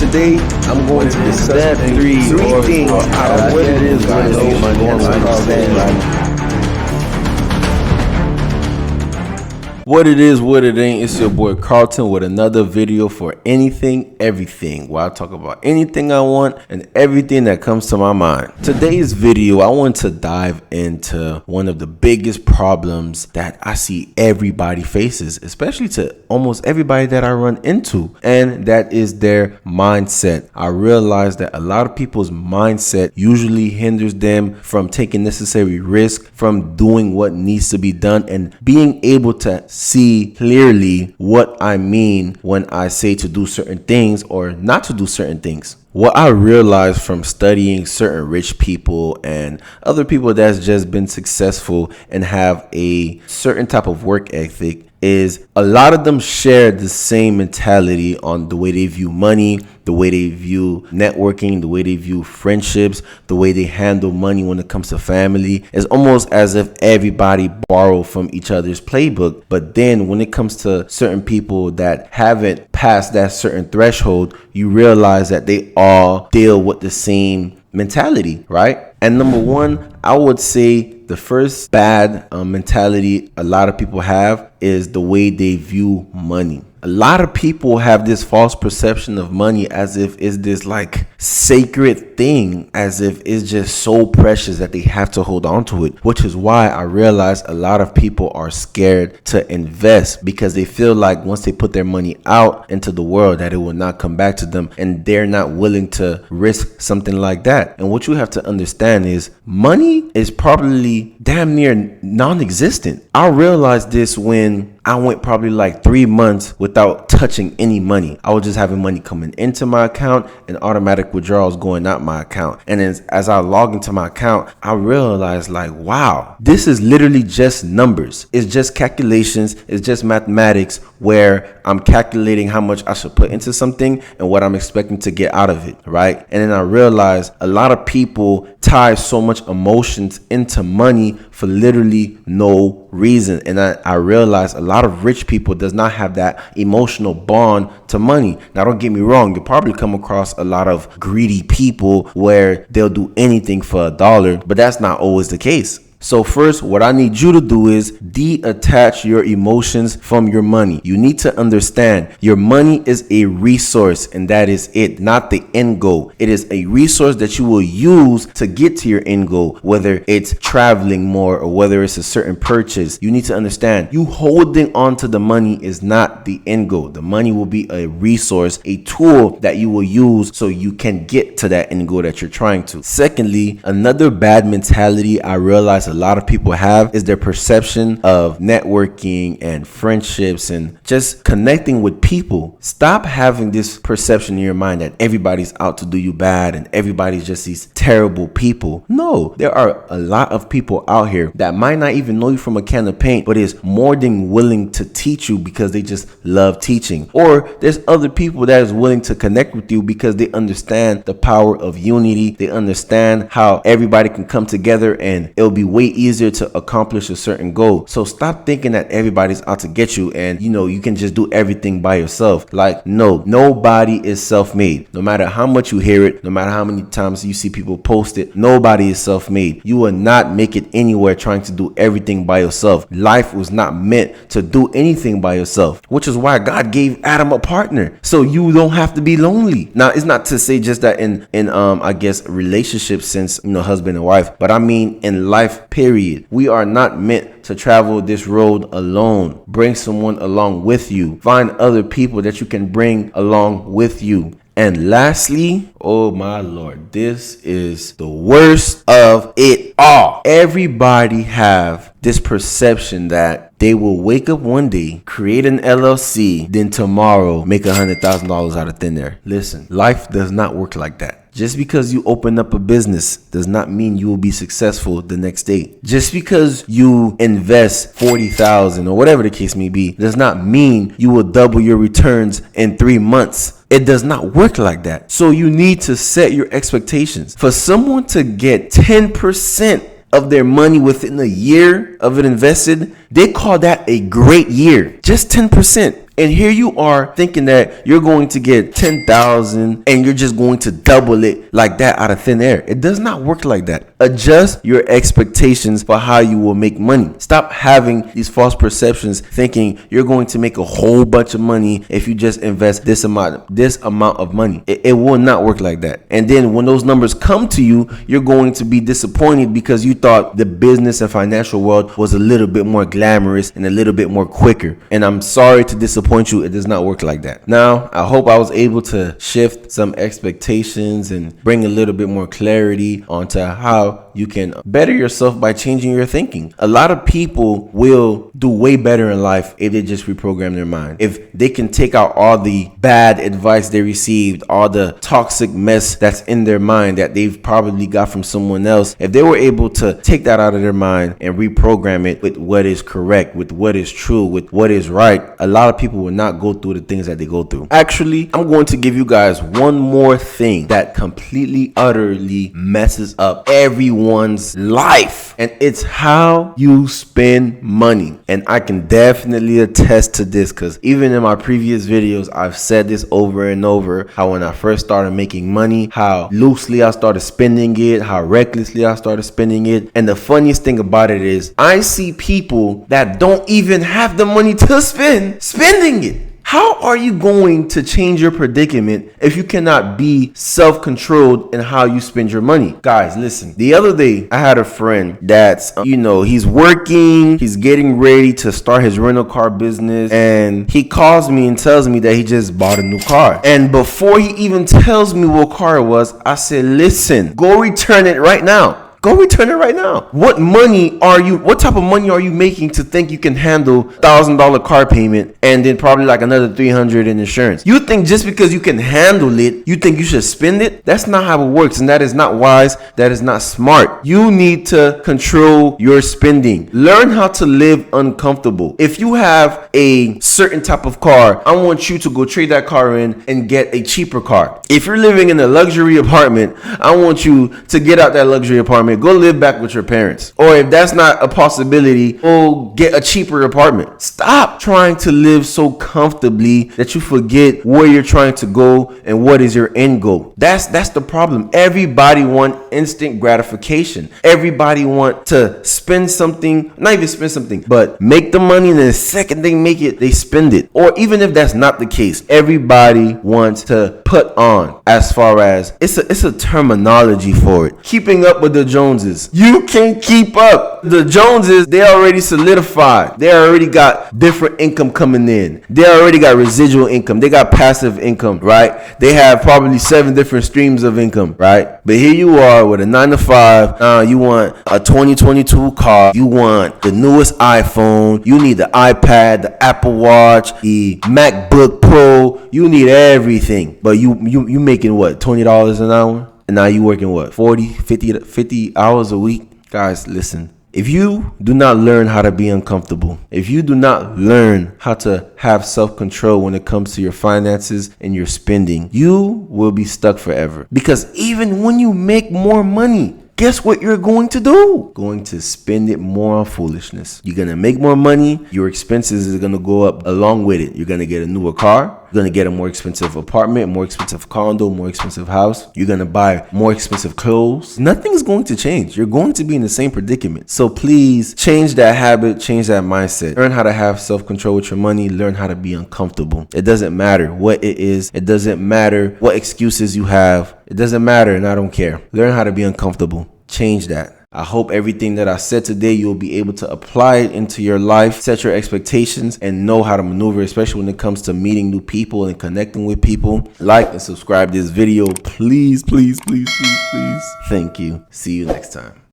Today, I'm going to discuss three things out what it is I know money and understand. What it is, what it ain't, it's your boy Carlton with another video for anything, everything, where I talk about anything I want and everything that comes to my mind. Today's video, I want to dive into one of the biggest problems that I see everybody faces, especially to almost everybody that I run into, and that is their mindset. I realize that a lot of people's mindset usually hinders them from taking necessary risk, from doing what needs to be done, and being able to see clearly what I mean when I say to do certain things or not to do certain things. What I realized from studying certain rich people and other people that's just been successful and have a certain type of work ethic is a lot of them share the same mentality on the way they view money, the way they view networking, the way they view friendships, the way they handle money when it comes to family. It's almost as if everybody borrowed from each other's playbook. But then when it comes to certain people that haven't passed that certain threshold, you realize that they all deal with the same mentality, right? And number one, I would say the first bad mentality a lot of people have is the way they view money. A lot of people have this false perception of money as if it's this like sacred thing, as if it's just so precious that they have to hold on to it, which is why I realize a lot of people are scared to invest because they feel like once they put their money out into the world that it will not come back to them, and they're not willing to risk something like that. And what you have to understand is money is probably damn near non-existent. I realized this when I went probably like 3 months without touching any money. I was just having money coming into my account and automatic withdrawals going out my account. And as I log into my account, I realized like, wow, this is literally just numbers. It's just calculations. It's just mathematics where I'm calculating how much I should put into something and what I'm expecting to get out of it, right? And then I realized a lot of people tie so much emotions into money for literally no reason. And I realized a lot of rich people does not have that emotional bond to money. Now, don't get me wrong. You'll probably come across a lot of greedy people where they'll do anything for $1, but that's not always the case. So first, what I need you to do is detach your emotions from your money. You need to understand your money is a resource, and that is it, not the end goal. It is a resource that you will use to get to your end goal, whether it's traveling more or whether it's a certain purchase. You need to understand you holding on to the money is not the end goal. The money will be a resource, a tool that you will use so you can get to that end goal that you're trying to. Secondly, another bad mentality I realized a lot of people have is their perception of networking and friendships and just connecting with people. Stop having this perception in your mind that everybody's out to do you bad and everybody's just these terrible people. No, there are a lot of people out here that might not even know you from a can of paint, but is more than willing to teach you because they just love teaching. Or there's other people that is willing to connect with you because they understand the power of unity. They understand how everybody can come together and it'll be way easier to accomplish a certain goal. So stop thinking that everybody's out to get you and you can just do everything by yourself. Like, no, nobody is self-made. No matter how much you hear it, no matter how many times you see people post it, nobody is self-made. You will not make it anywhere trying to do everything by yourself. Life was not meant to do anything by yourself, which is why God gave Adam a partner, so you don't have to be lonely. Now, it's not to say just that in I guess relationships, since husband and wife, but I mean in life period. We are not meant to travel this road alone. Bring someone along with you. Find other people that you can bring along with you. And lastly, oh my Lord, this is the worst of it all. Everybody have this perception that they will wake up one day, create an LLC, then tomorrow make $100,000 out of thin air. Listen, life does not work like that. Just because you open up a business does not mean you will be successful the next day. Just because you invest $40,000 or whatever the case may be does not mean you will double your returns in 3 months. It does not work like that. So you need to set your expectations. For someone to get 10% of their money within a year of it invested, they call that a great year. Just 10%. And here you are thinking that you're going to get 10,000 and you're just going to double it like that out of thin air. It does not work like that. Adjust your expectations for how you will make money. Stop having these false perceptions thinking you're going to make a whole bunch of money if you just invest this amount of money. It will not work like that. And then when those numbers come to you, you're going to be disappointed because you thought the business and financial world was a little bit more glamorous and a little bit more quicker. And I'm sorry to disappoint you. It does not work like that. Now, I hope I was able to shift some expectations and bring a little bit more clarity onto how you can better yourself by changing your thinking. A lot of people will do way better in life if they just reprogram their mind. If they can take out all the bad advice they received, all the toxic mess that's in their mind that they've probably got from someone else, if they were able to take that out of their mind and reprogram it with what is correct, with what is true, with what is right, a lot of people will not go through the things that they go through. Actually, I'm going to give you guys one more thing that completely, utterly messes up everyone's life, and it's how you spend money. And I can definitely attest to this because even in my previous videos, I've said this over and over, how when I first started making money, how loosely I started spending it, how recklessly I started spending it. And the funniest thing about it is I see people that don't even have the money to spending it. How are you going to change your predicament if you cannot be self-controlled in how you spend your money? Guys, listen. The other day, I had a friend that's, he's working, he's getting ready to start his rental car business, and he calls me and tells me that he just bought a new car. And before he even tells me what car it was, I said, listen, go return it right now. Go return it right now. What type of money are you making to think you can handle $1,000 car payment and then probably like another $300 in insurance? You think just because you can handle it, you think you should spend it? That's not how it works, and that is not wise. That is not smart. You need to control your spending. Learn how to live uncomfortable. If you have a certain type of car, I want you to go trade that car in and get a cheaper car. If you're living in a luxury apartment, I want you to get out that luxury apartment, go live back with your parents. Or if that's not a possibility, go get a cheaper apartment. Stop trying to live so comfortably that you forget where you're trying to go and what is your end goal. That's the problem. Everybody wants instant gratification. Everybody wants to spend something, not even spend something, but make the money, and then the second they make it, they spend it. Or even if that's not the case, everybody wants to put on, as far as it's a terminology for it. Keeping up with the Joneses. You can't keep up. The Joneses, they already solidified. They already got different income coming in. They already got residual income. They got passive income, right? They have probably 7 different streams of income, right? But here you are with a 9 to 5. You want a 2022 car. You want the newest iPhone. You need the iPad, the Apple Watch, the MacBook Pro. You need everything. But you making what, $20 an hour? And now you working what, 40, 50 hours a week? Guys, listen. If you do not learn how to be uncomfortable, if you do not learn how to have self-control when it comes to your finances and your spending, you will be stuck forever. Because even when you make more money, guess what you're going to do? Going to spend it more on foolishness. You're going to make more money. Your expenses are going to go up along with it. You're going to get a newer car. You're going to get a more expensive apartment, more expensive condo, more expensive house. You're going to buy more expensive clothes. Nothing's going to change. You're going to be in the same predicament. So please change that habit, change that mindset. Learn how to have self-control with your money. Learn how to be uncomfortable. It doesn't matter what it is. It doesn't matter what excuses you have. It doesn't matter, and I don't care. Learn how to be uncomfortable. Change that. I hope everything that I said today, you'll be able to apply it into your life, set your expectations, and know how to maneuver, especially when it comes to meeting new people and connecting with people. Like and subscribe this video. Please, please, please, please, please. Thank you. See you next time.